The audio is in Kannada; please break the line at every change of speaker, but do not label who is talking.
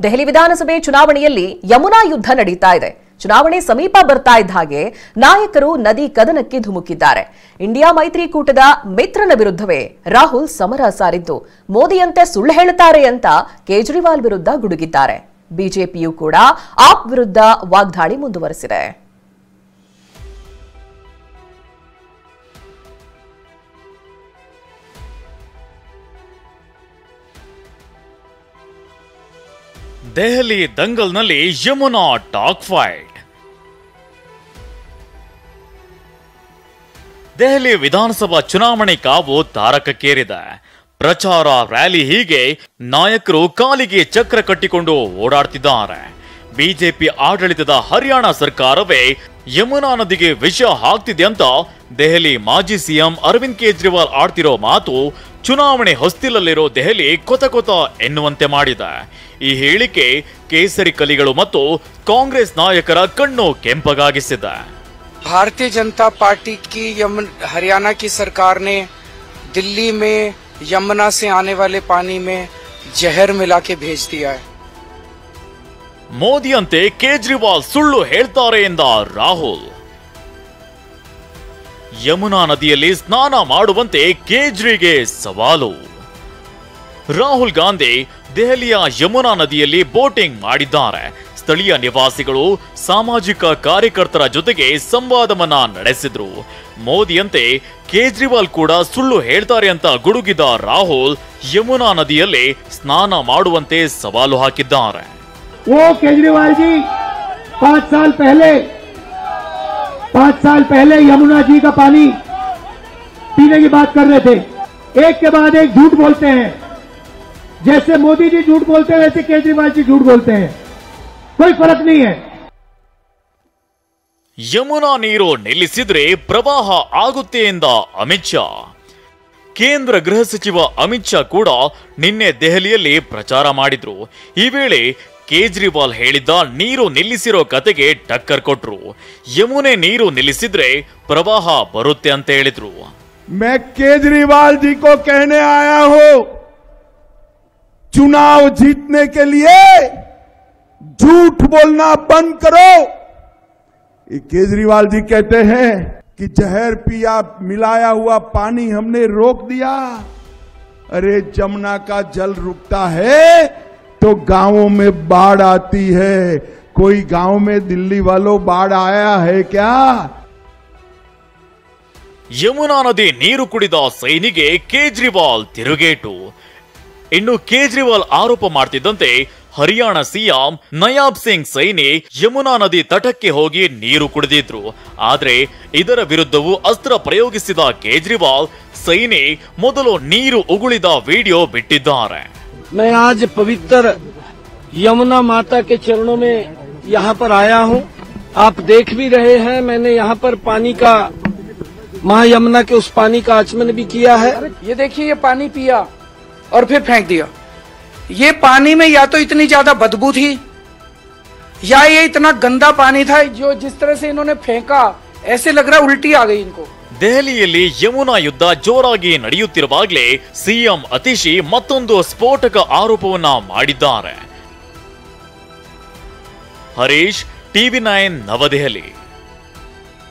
ದೆಹಲಿ ವಿಧಾನಸಭೆ ಚುನಾವಣೆಯಲ್ಲಿ ಯಮುನಾ ಯುದ್ಧ ನಡೀತಾ ಇದೆ. ಚುನಾವಣೆ ಸಮೀಪ ಬರ್ತಾ ಇದ್ದ ಹಾಗೆ ನಾಯಕರು ನದಿ ಕದನಕ್ಕೆ ಧುಮುಕಿದ್ದಾರೆ. ಇಂಡಿಯಾ ಮೈತ್ರಿಕೂಟದ ಮಿತ್ರನ ವಿರುದ್ಧವೇ ರಾಹುಲ್ ಸಮರ ಸಾರಿದ್ದು ಮೋದಿಯಂತೆ ಸುಳ್ಳು ಹೇಳುತ್ತಾರೆ ಅಂತ ಕೇಜ್ರಿವಾಲ್ ವಿರುದ್ಧ ಗುಡುಗಿದ್ದಾರೆ. ಬಿಜೆಪಿಯೂ ಕೂಡ ಆಪ್ ವಿರುದ್ಧ ವಾಗ್ದಾಳಿ ಮುಂದುವರೆಸಿದೆ.
ದೆಹಲಿ ದಂಗಲ್ನಲ್ಲಿ ಯಮುನಾ ಟಾಕ್ ಫೈಟ್. ದೆಹಲಿ ವಿಧಾನಸಭಾ ಚುನಾವಣೆ ಕಾವು ತಾರಕಕ್ಕೇರಿದೆ. ಪ್ರಚಾರ ರ್ಯಾಲಿ ಹೀಗೆ ನಾಯಕರು ಕಾಲಿಗೆ ಚಕ್ರ ಕಟ್ಟಿಕೊಂಡು ಓಡಾಡ್ತಿದ್ದಾರೆ. ಬಿಜೆಪಿ ಆಡಳಿತದ ಹರಿಯಾಣ ಸರ್ಕಾರವೇ ಯಮುನಾ ನದಿಗೆ ವಿಷ ಹಾಕ್ತಿದೆ ಅಂತ ದೆಹಲಿ ಮಾಜಿ ಸಿಎಂ ಅರವಿಂದ್ ಕೇಜ್ರಿವಾಲ್ ಆಡ್ತಿರೋ ಮಾತು ಚುನಾವಣೆ ಹೊಸ್ತಿಲಲ್ಲಿರೋ ದೆಹಲಿ ಕೊತ ಕೊತ ಎನ್ನುವಂತೆ ಮಾಡಿದೆ. ಈ ಹೇಳಿಕೆ ಕೇಸರಿ ಕಲಿಗಳು ಮತ್ತು ಕಾಂಗ್ರೆಸ್ ನಾಯಕರ ಕಣ್ಣು ಕೆಂಪಗಾಗಿಸಿದೆ.
भारतीय जनता पार्टी की हरियाणा की सरकार ने दिल्ली में यमुना से आने वाले पानी में जहर मिला के भेज दिया है.
ಮೋದಿಯಂತೆ ಕೇಜ್ರಿವಾಲ್ ಸುಳ್ಳು ಹೇಳ್ತಾರೆ ಎಂದ ರಾಹುಲ್. ಯಮುನಾ ನದಿಯಲ್ಲಿ ಸ್ನಾನ ಮಾಡುವಂತೆ ಕೇಜ್ರಿಗೆ ಸವಾಲು. ರಾಹುಲ್ ಗಾಂಧಿ ದೆಹಲಿಯ ಯಮುನಾ ನದಿಯಲ್ಲಿ ಬೋಟಿಂಗ್ ಮಾಡಿದ್ದಾರೆ. ಸ್ಥಳೀಯ ನಿವಾಸಿಗಳು ಸಾಮಾಜಿಕ ಕಾರ್ಯಕರ್ತರ ಜೊತೆಗೆ ಸಂವಾದವನ್ನ ನಡೆಸಿದ್ರು. ಮೋದಿಯಂತೆ ಕೇಜ್ರಿವಾಲ್ ಕೂಡ ಸುಳ್ಳು ಹೇಳ್ತಾರೆ ಅಂತ ಗುಡುಗಿದ ರಾಹುಲ್ ಯಮುನಾ ನದಿಯಲ್ಲಿ ಸ್ನಾನ ಮಾಡುವಂತೆ ಸವಾಲು ಹಾಕಿದ್ದಾರೆ.
वो केजरीवाल जी 5 साल पहले यमुना जी का पानी पीने की बात कर रहे थे. एक के बाद एक झूठ बोलते हैं. जैसे मोदी जी झूठ बोलते हैं वैसे केजरीवाल जी झूठ बोलते हैं. कोई फर्क नहीं है.
ಯಮುನಾ ನೀರು ನಿಲ್ಲಿಸಿದ್ರೆ ಪ್ರವಾಹ ಆಗುತ್ತೆ ಎಂದ ಅಮಿತ್ ಶಾ. ಕೇಂದ್ರ ಗೃಹ ಸಚಿವ ಅಮಿತ್ ಶಾ ಕೂಡ ನಿನ್ನೆ ದೆಹಲಿಯಲ್ಲಿ ಪ್ರಚಾರ ಮಾಡಿದ್ರು. ಈ ವೇಳೆ ಕೇಜ್ರಿವಾಲ್ ಹೇಳಿದ್ದ ನೀರು ನಿಲ್ಲಿಸಿರೋ ಕತೆಗೆ ಟಕ್ಕರ್ ಕೊಟ್ರು. ಯಮುನೆ ನೀರು ನಿಲ್ಲಿಸಿದ್ರೆ ಪ್ರವಾಹ ಬರುತ್ತೆ ಅಂತ ಹೇಳಿದ್ರು.
मैं केजरीवाल जी को कहने आया हूं, चुनाव जीतने के लिए झूठ बोलना बंद करो. ये केजरीवाल जी कहते हैं कि जहर पिया मिलाया हुआ पानी हमने रोक दिया. अरे जमुना का जल रुकता है तो गांवों में बाढ़ आती है. कोई गांव में दिल्ली वालों बाढ़ आया है क्या?
ಯಮುನಾ ನದಿ ನೀರು ಕುಡಿದ ಸೈನಿಗೆ ಕೇಜ್ರಿವಾಲ್ ತಿರುಗೇಟು. ಇನ್ನು ಕೇಜ್ರಿವಾಲ್ ಆರೋಪ ಮಾಡ್ತಿದ್ದಂತೆ ಹರಿಯಾಣ ಸಿಎಂ ನಯಾಬ್ ಸಿಂಗ್ ಸೈನಿ ಯಮುನಾ ನದಿ ತಟಕ್ಕೆ ಹೋಗಿ ನೀರು ಕುಡಿದಿದ್ರು. ಆದ್ರೆ ಇದರ ವಿರುದ್ಧವೂ ಅಸ್ತ್ರ ಪ್ರಯೋಗಿಸಿದ ಕೇಜ್ರಿವಾಲ್ ಸೈನಿ ಮೊದಲು ನೀರು ಉಗುಳಿದ ವಿಡಿಯೋ ಬಿಟ್ಟಿದ್ದಾರೆ.
मैं आज पवित्र यमुना माता के चरणों में यहाँ पर आया हूँ. आप देख भी रहे हैं मैंने यहाँ पर पानी का माँ यमुना के उस पानी का आचमन भी किया है.
ये देखिए, ये पानी पिया और फिर फेंक दिया. ये पानी में या तो इतनी ज्यादा बदबू थी या ये इतना गंदा पानी था जो जिस तरह से इन्होंने फेंका ऐसे लग रहा उल्टी आ गई इनको.
ದೆಹಲಿಯಲ್ಲಿ ಯಮುನಾ ಯುದ್ಧ ಜೋರಾಗಿ ನಡೆಯುತ್ತಿರುವಾಗಲೇ ಸಿಎಂ ಅತಿಶಿ ಮತ್ತೊಂದು ಸ್ಫೋಟಕ ಆರೋಪವನ್ನ ಮಾಡಿದ್ದಾರೆ. ಹರೀಶ್, ಟಿವಿ9 ನವದೆಹಲಿ.